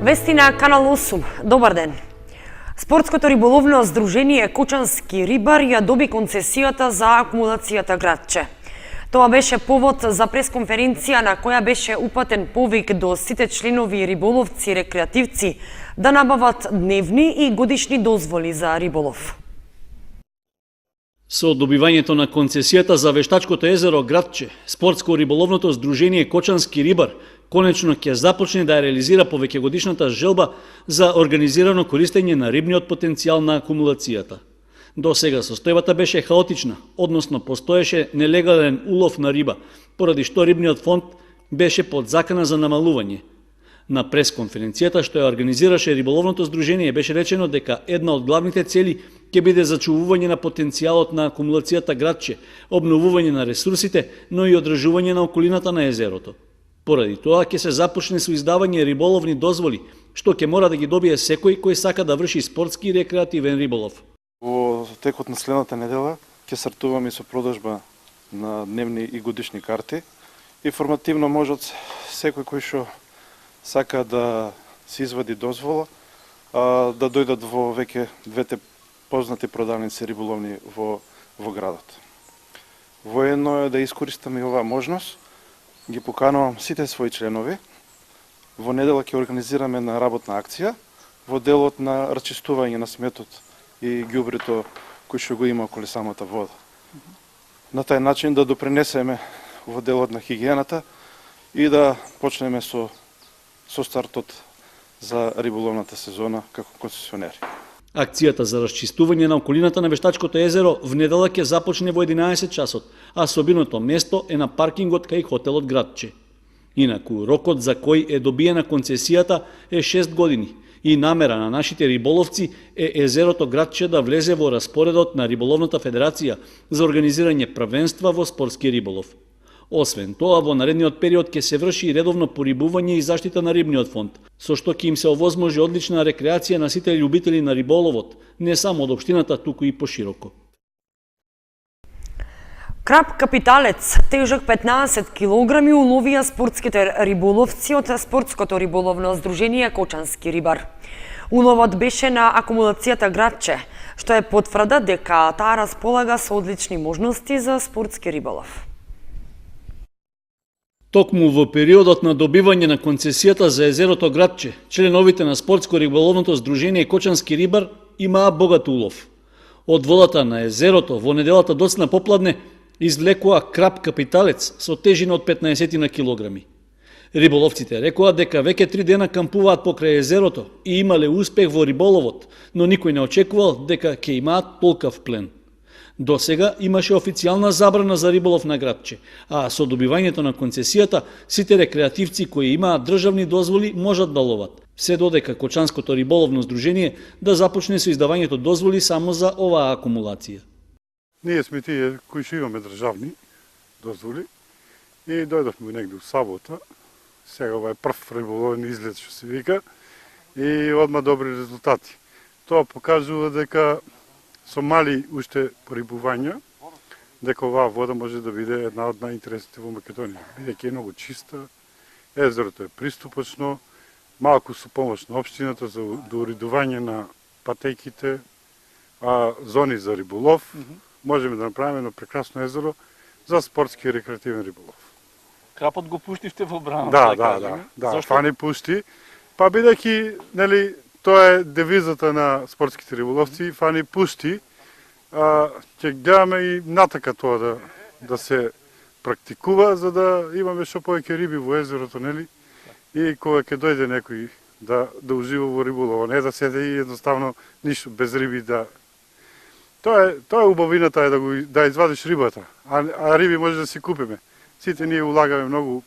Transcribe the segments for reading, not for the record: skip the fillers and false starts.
Вести на Канал 8. Добар ден. Спортското риболовно здружение Кочански рибар ја доби концесијата за акумулацијата Градче. Тоа беше повод за пресконференција на која беше упатен повик до сите членови риболовци и рекреативци да набават дневни и годишни дозволи за риболов. Со добивањето на концесијата за вештачкото езеро Градче, спортско-риболовното здружение Кочански рибар конечно ќе започне да реализира повеќегодишната желба за организирано користење на рибниот потенцијал на акумулацијата. До сега состојбата беше хаотична, односно постоеше нелегален улов на риба, поради што рибниот фонд беше под закана за намалување. На пресконференцијата што ја организираше риболовното здружение беше речено дека една од главните цели ќе биде зачувување на потенцијалот на акумулацијата Градче, обновување на ресурсите, но и одржување на околината на езерото. Поради тоа ќе се започне со издавање риболовни дозволи, што ќе мора да ги добие секој кој сака да врши спортски и рекреативен риболов. Во текот на следната недела ќе стартуваме со продажба на дневни и годишни карти. Информативно можат секој кој што сака да се извади дозвола, да дојдат во веќе двете познати продавници риболовни во градот. Воено е да искористаме оваа можност. Ги поканувам сите своји членови. Во недела ќе организираме на работна акција во делот на расчистување на сметот и ѓубрито кој што го има околу самата вода. На тај начин да допринесеме во делот на хигиената и да почнеме со стартот за риболовната сезона како концесионери. Акцијата за расчистување на околината на вештачкото езеро в недела ќе започне во 11 часот, а собиното место е на паркингот кај хотелот Градче. Инаку, рокот за кој е добиена концесијата е 6 години и намера на нашите риболовци е езерото Градче да влезе во распоредот на Риболовната федерација за организирање првенства во спортски риболов. Освен тоа, во наредниот период ќе се врши и редовно порибување и заштита на рибниот фонд, со што ќе им се овозможи одлична рекреација на сите љубители на риболовот, не само од општината, туку и пошироко. Крап капиталец, тежок 15 килограми, уловија спортските риболовци од спортското риболовно здружение Кочански рибар. Уловот беше на акумулацијата Градче, што е потврда дека таа располага со одлични можности за спортски риболов. Токму во периодот на добивање на концесијата за езерото Градче, членовите на спортско-риболовното здружение Кочански рибар имаа богат улов. Од водата на езерото во неделата доцна попладне извлекоа крап капиталец со тежина од 15 на килограми. Риболовците рекоа дека веќе 3 дена кампуваат покрај езерото и имале успех во риболовот, но никој не очекувал дека ќе имаат толкав плен. До сега имаше официјална забрана за риболов на Градче, а со добивањето на концесијата сите рекреативци кои имаат државни дозволи можат да ловат, се додека Кочанското риболовно здружение да започне со издавањето дозволи само за оваа акумулација. Ние сме тие кои што имаме државни дозволи и дојдовме негде у сабота. Сега ова е прв риболовен излет што се вика и одма добри резултати. Тоа покажува дека со мали уште порибувања, дека оваа вода може да биде една од најинтересните во Македонија. Бидејќи е многу чиста, езерото е приступачно, малку со помош на општината за доуредување на патејките, зони за риболов, можеме да направиме едно прекрасно езеро за спортски и рекреативен риболов. Крапот го пуштивте во брана. Да, фани пушти. Па бидејќи, нели, тоа е девизата на спортските риболовци, фани пушти, ќе гледаме и натака тоа да се практикува, за да имаме што повеќе риби во езерото, нели? И кога ќе дојде некој да ужива во риболова, не да седе и едноставно ништо без риби да. Тоа е убавината е да извадиш рибата, а риби може да си купиме. Сите ние улагаме многу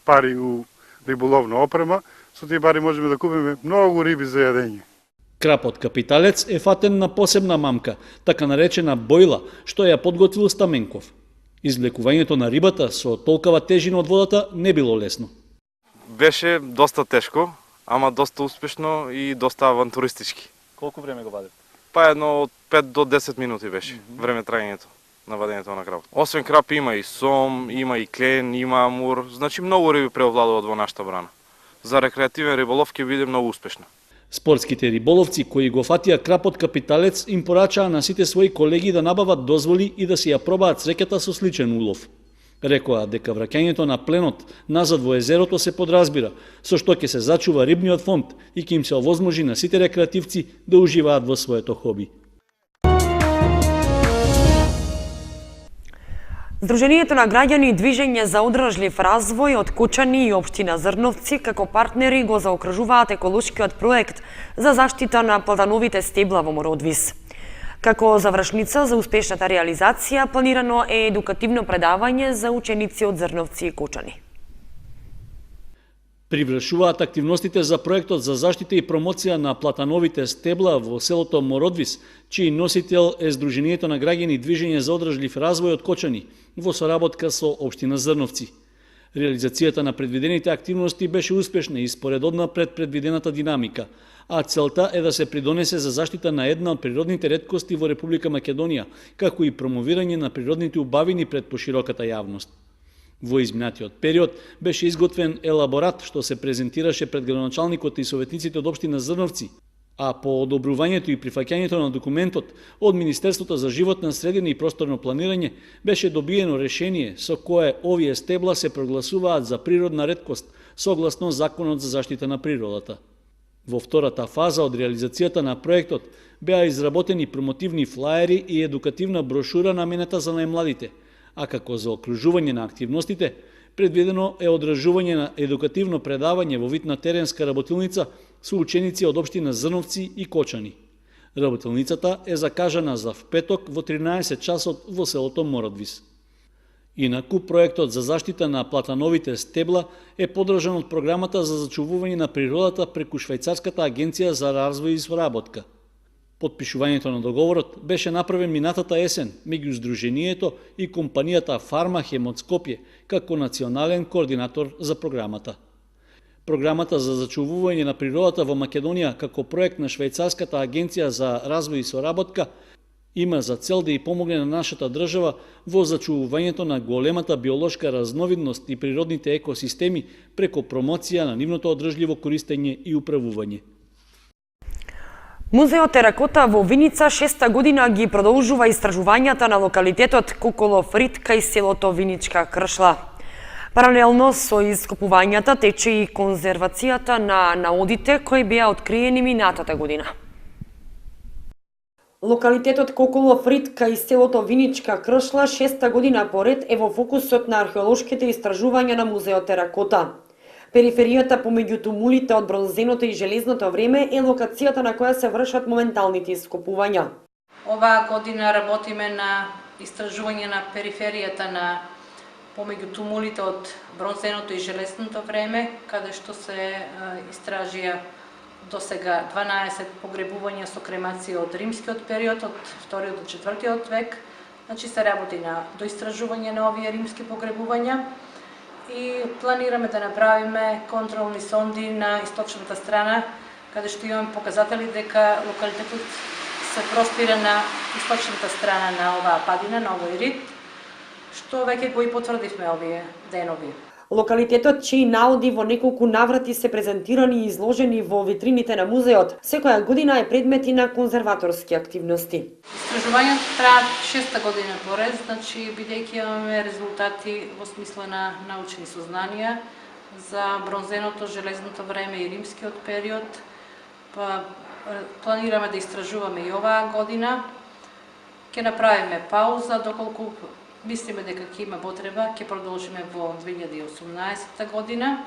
пари у риболовна опрема, со тие пари можеме да купиме многу риби за јадење. Крапот капиталец е фатен на посебна мамка, така наречена бојла, што ја подготвил Стаменков. Извлекувањето на рибата со толкава тежина од водата не било лесно. Беше доста тешко, ама доста успешно и доста авантуристички. Колку време го вадите? Па едно од 5 до 10 минути беше време траењето на вадењето на крап. Освен крап има и сом, има и клен, има амур, значи многу риби преовладуваат во нашата брана. за рекреативен риболов ќе биде многу успешна. Спортските риболовци кои го фатија крапот капиталец им порачаа на сите своји колеги да набават дозволи и да си ја пробаат среќата со сличен улов. Рекоа дека враќањето на пленот назад во езерото се подразбира, со што ќе се зачува рибниот фонд и ќе им се овозможи на сите рекреативци да уживаат во своето хоби. Сдруженијето на граѓани Движење за одржлив развој од Кочани и општина Зрновци како партнери го заокружуваат еколошкиот проект за заштита на платановите стебла во Мородвис. Како завршница за успешната реализација планирано е едукативно предавање за ученици од Зрновци и Кочани. Привршуваат активностите за проектот за заштита и промоција на платановите стебла во селото Мородвис, чиј носител е Сдруженијето на граѓани Движење за одржлив развој од Кочани, во соработка со општина Зрновци. Реализацијата на предвидените активности беше успешна и споредодна пред предвидената динамика, а целта е да се придонесе за заштита на една од природните реткости во Република Македонија, како и промовирање на природните убавини пред пошироката јавност. Во изминатиот период беше изготвен елаборат што се презентираше пред градоначалникот и советниците од општина Зрновци, а по одобрувањето и прифаќањето на документот од Министерството за животна средина и просторно планирање беше добиено решение со кое овие стебла се прогласуваат за природна реткост согласно Законот за заштита на природата. Во втората фаза од реализацијата на проектот беа изработени промотивни флаери и едукативна брошура наменета за најмладите, а како за окружување на активностите, предвидено е одржување на едукативно предавање во вид на теренска работилница со ученици од општина Зрновци и Кочани. Работилницата е закажана за петок во 13 часот во селото Мородвис. Инаку, проектот за заштита на платановите стебла е подржан од програмата за зачувување на природата преку Швајцарската агенција за развој и соработка. Подпишувањето на договорот беше направен минатата есен меѓу Сдруженијето и компанијата Фармахем од Скопје како национален координатор за програмата. Програмата за зачувување на природата во Македонија како проект на Швајцарската агенција за развој и соработка има за цел да ја помогне на нашата држава во зачувувањето на големата биолошка разновидност и природните екосистеми преку промоција на нивното одржливо користење и управување. Музеот Теракота во Виница 6-та година ги продолжува истражувањата на локалитетот Коколов Рит кај селото Виничка Кршла. Паралелно со ископувањата тече и конзервацијата на наодите кои беа откриени минатата година. Локалитетот Коколов Рит кај селото Виничка Кршла 6-та година поред е во фокусот на археолошките истражувања на Музеот Теракота. Периферијата помеѓу тумулите од бронзеното и железното време е локацијата на која се вршат моменталните ископувања. Оваа година работиме на истражување на периферијата на помеѓу тумулите од бронзеното и железното време, каде што се истражија до сега 12 погребувања со кремација од римскиот период, од 2 до 4 век. Значи се работи на доистражување на овие римски погребувања и планираме да направиме контролни сонди на источната страна, каде што имаме показатели дека локалитетот се простира на источната страна на оваа падина, на овој рит, што веќе го и потврдивме овие денови. Локалитетот, чии наоди во неколку наврати се презентирани и изложени во витрините на музеот, секоја година е предмет и на конзерваторски активности. Истражувањето траат 6-та година поред, значи бидејќи имаме резултати во смисла на научни сознанија за бронзеното, железното време и римскиот период, па планираме да истражуваме и оваа година. Ќе направиме пауза доколку мислиме дека ќе има потреба, ќе продолжиме во 2018 година.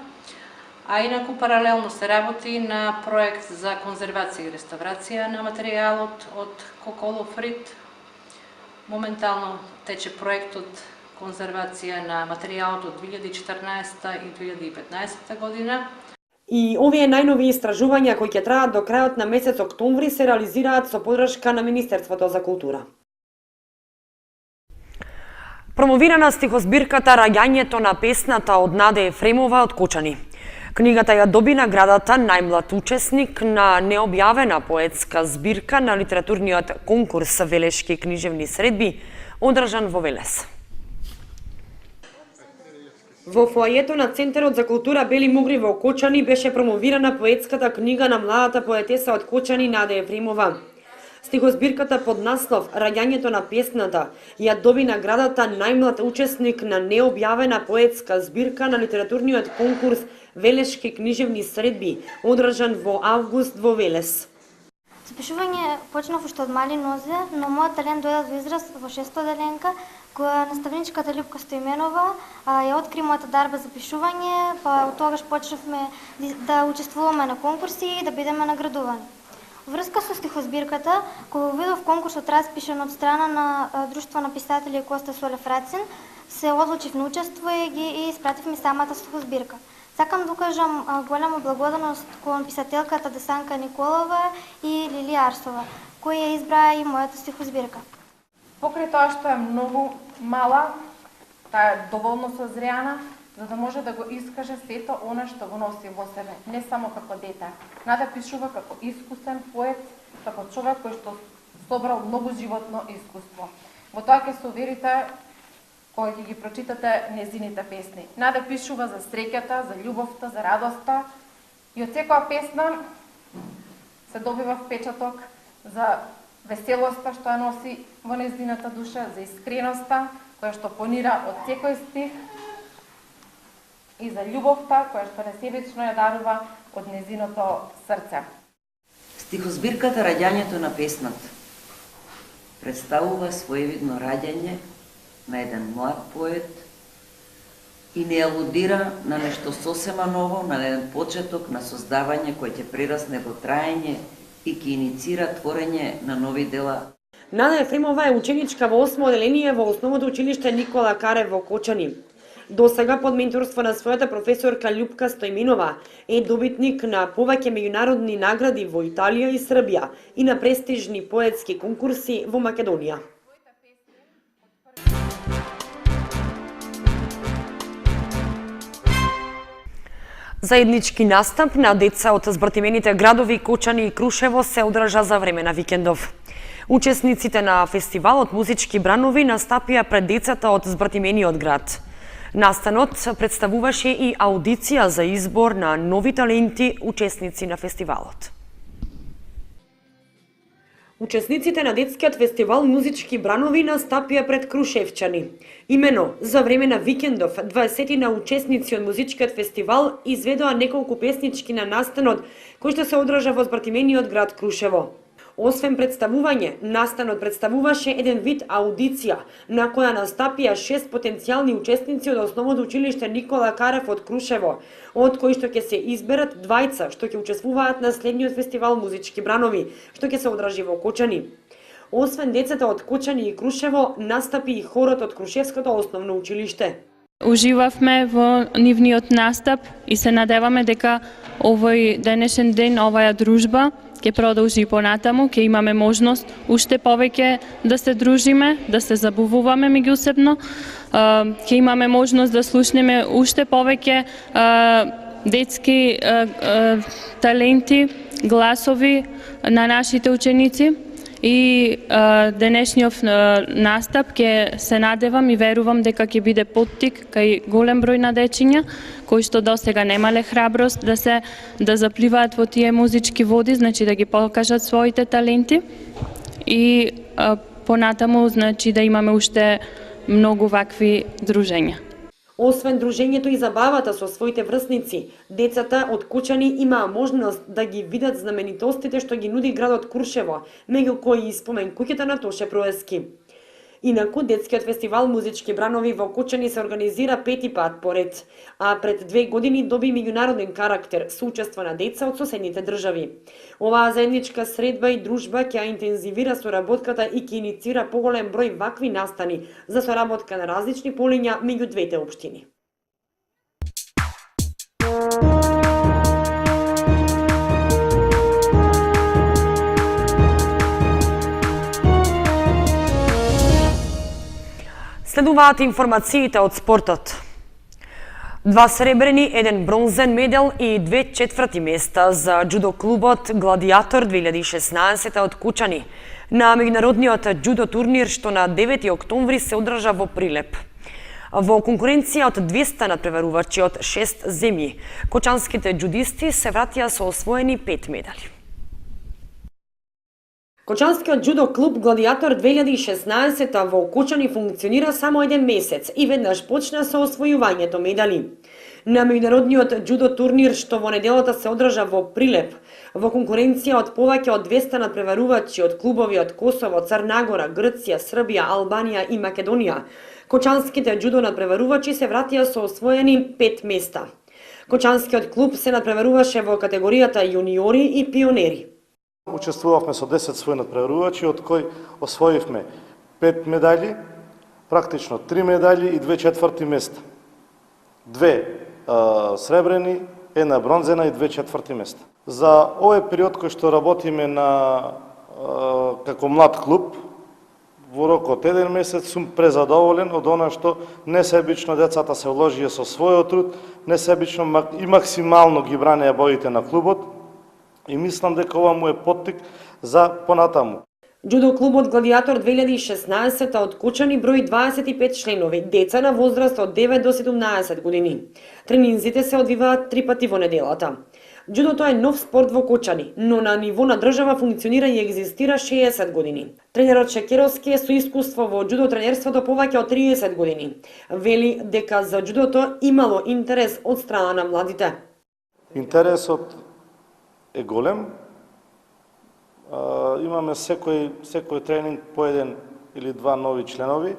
А инаку паралелно се работи на проект за конзервација и реставрација на материјалот од Коколов Рит. Моментално тече проектот конзервација на материјалот од 2014 и 2015 година. И овие најнови истражувања кои ќе траат до крајот на месец октомври се реализираат со поддршка на Министерството за култура. Промовирана стихозбирката Раѓањето на песната од Наде Ефремова од Кочани. Книгата ја доби наградата најмлад учесник на необјавена поетска збирка на литературниот конкурс Велешки книжевни средби, одржан во Велес. Во фоајето на Центарот за култура Бели Мугри во Кочани беше промовирана поетската книга на младата поетеса од Кочани Наде Ефремова. Стихозбирката под наслов Раѓањето на песната ја доби наградата најмлад учесник на необјавена поетска збирка на литературниот конкурс Велешки книжевни средби, одржан во август во Велес. Запишување почнав уште од мали нозе, но мојот талент дојде до израз во 6-то деленка, која наставничката Љупка Стоименова ја откри мојата дарба за пишување, па од тогаш почнавме да учествуваме на конкурси и да бидеме наградувани. Врска со стихозбирката, кога видов конкурсот распишан од страна на Друштво на писатели Коста Солев Рацин, се одлучив на учество и ги испратив ми самата стихозбирка. Сакам да кажам голема благодарност кон писателката Десанка Николова и Лили Арсова, кои ја избраа и мојата стихозбирка. Покрај тоа што е многу мала, таа е доволно созреана, за да може да го искаже сето она што го носи во себе, не само како дете. Наде пишува како искусен поет, како човек кој што собрал многу животно искуство. Во тоа ќе се уверите кога ќе ги прочитате незините песни. Наде пишува за среќата, за љубовта, за радоста и од секоја песна се добива впечаток за веселоста што ја носи во незината душа, за искреноста која што понира од секој стих и за љубовта која што несебично ја дарува од незиното срце. Стихозбирката Раѓањето на песната представува своевидно раѓање на еден млад поет и не алудира на нешто сосема ново, на еден почеток на создавање кој ќе прерасне во траење и ќе иницира творење на нови дела. Нада Ефремова е ученичка во 8-о оделение во Основното училиште Никола Карев во Кочани. До сега под менторство на својата професорка Љупка Стоименова е добитник на повеќе меѓународни награди во Италија и Србија и на престижни поетски конкурси во Македонија. Заеднички настап на деца од збратимените градови Кочани и Крушево се одржа за време на викендов. Учесниците на фестивалот Музички бранови настапија пред децата од збратимениот град. Настанот представуваше и аудиција за избор на нови таленти учесници на фестивалот. Учесниците на детскиот фестивал Музички бранови настапија пред крушевчани. Имено, за време на викендов, 20 на учесници од музичкиот фестивал изведоа неколку песнички на настанот кој што се одржа во збратимениот град Крушево. Освен представување, настанот представуваше еден вид аудиција, на која настапија 6 потенцијални учесници од Основното училиште Никола Карев од Крушево, од кои што ќе се изберат двајца што ќе учествуваат на следниот фестивал Музички бранови, што ќе се одржи во Кочани. Освен децата од Кочани и Крушево, настапи и хорот од Крушевското основно училиште. Уживавме во нивниот настап и се надеваме дека овој денешен ден, оваа дружба ќе продолжи и понатаму, ќе имаме можност уште повеќе да се дружиме, да се забавуваме меѓусебно, ќе имаме можност да слушнеме уште повеќе детски таленти, гласови на нашите ученици. И денешниот настап ќе се надевам и верувам дека ќе биде поттик кај голем број на дечиња кои што досега немале храброст да запливаат во тие музички води, значи да ги покажат своите таленти и понатаму значи да имаме уште многу вакви дружења. Освен дружењето и забавата со своите врсници, децата од Кочани имаа можност да ги видат знаменитостите што ги нуди градот Крушево, меѓу кои и спомен куќата на Тоше Проески. Инаку, детскиот фестивал Музички бранови во Кочани се организира 5-ти пат поред, а пред 2 години доби меѓународен карактер со учество на деца од соседните држави. Оваа заедничка средба и дружба ќе интензивира соработката и ќе иницира поголем број вакви настани за соработка на различни полиња меѓу двете општини. Следуваат информациите од спортот. 2 сребрени, 1 бронзен медал и 2 четврти места за џудо клубот Гладиатор 2016 од Кучани на меѓународниот џудо турнир што на 9 октомври се одржа во Прилеп. Во конкуренција од 200 надпреварувачи од 6 земји, кочанските џудисти се вратија со освоени 5 медали. Кочанскиот џудо клуб Гладиатор 2016 во Кочани функционира само 1 месец и веднаш почна со освојувањето медали. На меѓународниот џудо турнир што во неделата се одржа во Прилеп, во конкуренција од повеќе од 200 надпреварувачи од клубови од Косово, Црна Гора, Грција, Србија, Албанија и Македонија, кочанските џудо надпреварувачи се вратија со освоени 5 места. Кочанскиот клуб се надпреваруваше во категоријата јуниори и пионери. Учествувавме со 10 своји надпреварувачи, од кои освоивме 5 медали, практично 3 медали и 2/4 места. 2 сребрени, 1 бронзена и 2/4 места. За овој период кој што работиме како млад клуб, во рок од 1 месец сум презадоволен од она што несебично децата се вложија со својот труд, несебично и максимално ги бранеа боите на клубот и мислам дека ова му е поттик за понатаму. Џудо клубот Гладиатор 2016 од Кочани брои 25 членови, деца на возраст од 9 до 17 години. Тренинзите се одвиваат 3 пати во неделата. Џудото е нов спорт во Кочани, но на ниво на држава функционира и екзистира 60 години. Тренерот Шекеровски е со искуство во џудо тренерството повеќе од 30 години. Вели дека за џудото имало интерес од страна на младите. Интересот е голем. Имаме секој тренинг по 1 или 2 нови членови.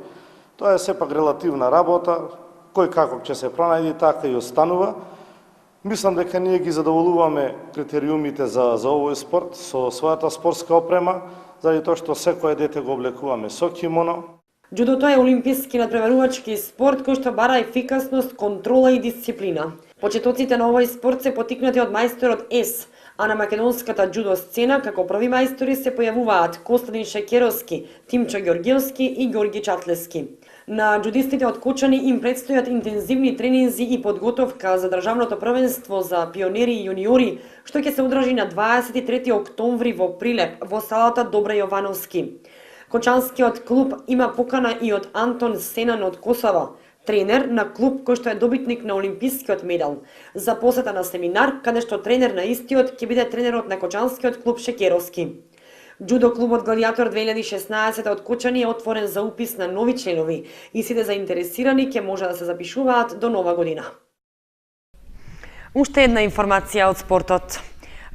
Тоа е сепак релативна работа, кој како ќе се пронајде, така и останува. Мислам дека ние ги задоволуваме критериумите за овој спорт со својата спортска опрема, заради тоа што секое дете го облекуваме со кимоно. Џудото е олимписки надпреварувачки спорт кој што бара ефикасност, контрола и дисциплина. Почетоците на овој спорт се потикнати од мајсторот С, а на македонската џудо сцена како први мајстори се појавуваат Костадин Шекеровски, Тимчо Ѓоргиевски и Ѓорги Чатлески. На џудистите од Кочани им предстојат интензивни тренинзи и подготовка за државното првенство за пионери и јуниори, што ќе се одржи на 23 октомври во Прилеп, во салата Добре Јовановски. Кочанскиот клуб има покана и од Антон Сенан од Косово, тренер на клуб кој што е добитник на олимпискиот медал, за посета на семинар, каде што тренер на истиот ќе биде тренерот на Кочанскиот клуб Шекеровски. Џудо клубот Гладиатор 2016 од Кочани е отворен за упис на нови членови и сите заинтересирани ќе може да се запишуваат до нова година. Уште една информација од спортот.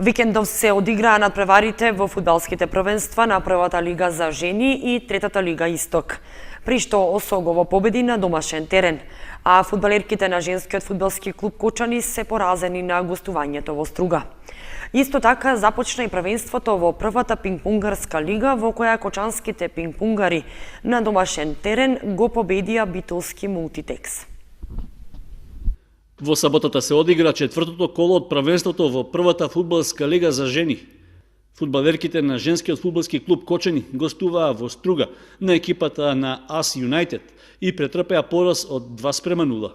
Викендов се одиграа надпреварите во фудбалските првенства на првата лига за жени и третата лига Исток, при што Осогово победи на домашен терен, а фудбалерките на женскиот фудбалски клуб Кочани се поразени на гостувањето во Струга. Исто така започна и првенството во првата пингпунгарска лига, во која кочанските пингпунгари на домашен терен го победија Битолски Мултитекс. Во саботата се одигра четвртото коло од првенството во првата фудбалска лига за жени. Фудбалерките на женскиот фудбалски клуб Кочани гостуваа во Струга на екипата на АС Юнајтед и претрпеа пораз од 2:0.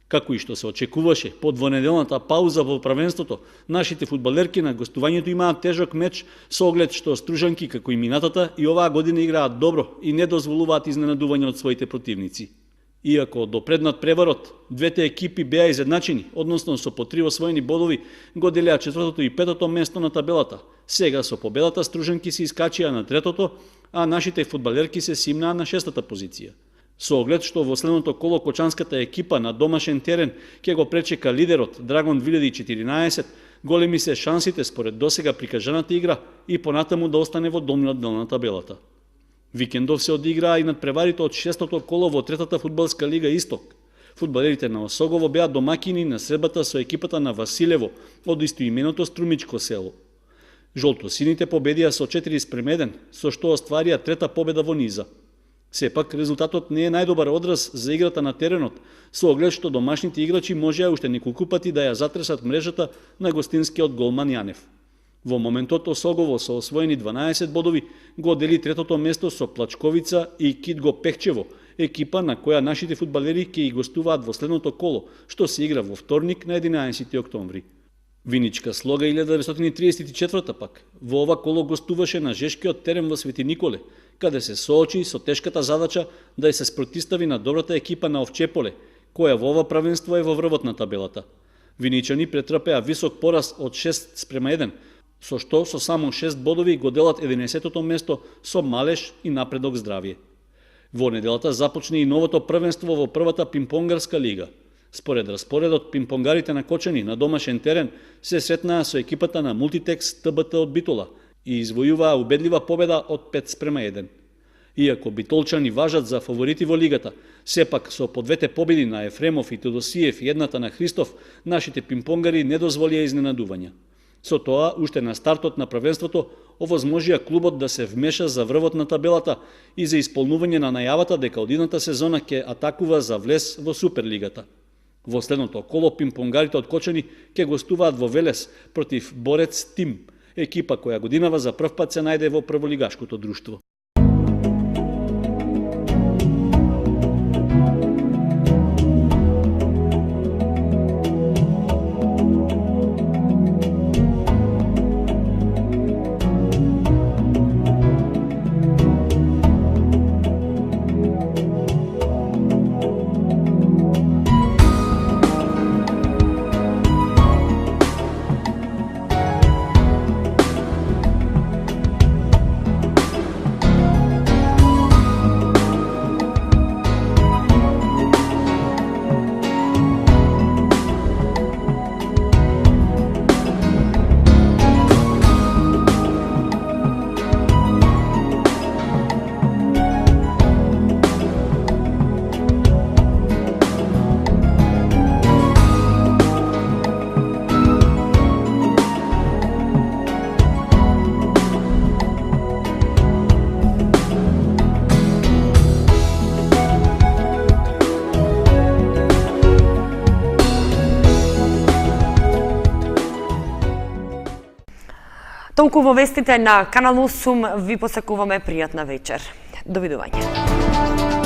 Како и што се очекуваше, по двонеделната пауза во првенството, нашите фудбалерки на гостувањето имаат тежок меч со оглед што стружанки како и минатата и оваа година играат добро и не дозволуваат изненадување од своите противници. Иако до преднат преварот, двете екипи беа изедначени, односно со по 3 освоени бодови, го делеа четвртото и петото место на табелата. Сега со победата стружанки се искачија на третото, а нашите фудбалерки се симнаа на шестата позиција. Со оглед што во следното коло кочанската екипа на домашен терен ќе го пречека лидерот Драгон 2014, големи се шансите според досега прикажаната игра и понатаму да остане во долниот дел на табелата. Викендов се одиграа и надпреварите од шестото коло во третата фудбалска лига Исток. Фудбалерите на Осогово беа домакини на средбата со екипата на Василево од истоименото Струмичко село. Жолтосините победија со 4:1, со што остварија трета победа во низа. Сепак, резултатот не е најдобар одраз за играта на теренот, со оглед што домашните играчи можеа уште неколку пати да ја затресат мрежата на гостинскиот голман Јанев. Во моментот Осогово со освоени 12 бодови го дели третото место со Плачковица и Китго Пехчево, екипа на која нашите фудбалери ќе и гостуваат во следното коло, што се игра во вторник на 11 октомври. Виничка Слога 1934 пак. Во ова коло гостуваше на жешкиот терен во Свети Николе, каде се соочи со тешката задача да ја се спротистави на добрата екипа на Овчеполе, која во ова правенство е во врвот на табелата. Виничани претрпеа висок пораз од 6:1, со што со само 6 бодови го делат 11-тото место со Малеш и Напредок Здравје. Во неделата започне и новото првенство во првата пинпонгарска лига. Според распоредот, пинпонгарите на Кочани на домашен терен се сретнаа со екипата на Мултитекс ТБТ од Битола и извојуваа убедлива победа од 5:1. Иако битолчани важат за фаворити во лигата, сепак со по двете победи на Ефремов и Тодосиев и едната на Христов, нашите пинпонгари не дозволија изненадувања. Со тоа, уште на стартот на првенството, овозможија клубот да се вмеша за врвот на табелата и за исполнување на најавата дека од идната сезона ќе атакува за влез во Суперлигата. Во следното коло пинпонгарите од Кочани ќе гостуваат во Велес против Борец Тим, екипа која годинава за прв пат се најде во прволигашкото друштво. Толку во вестите на Канал 8 ви посакуваме пријатна вечер. Довидување.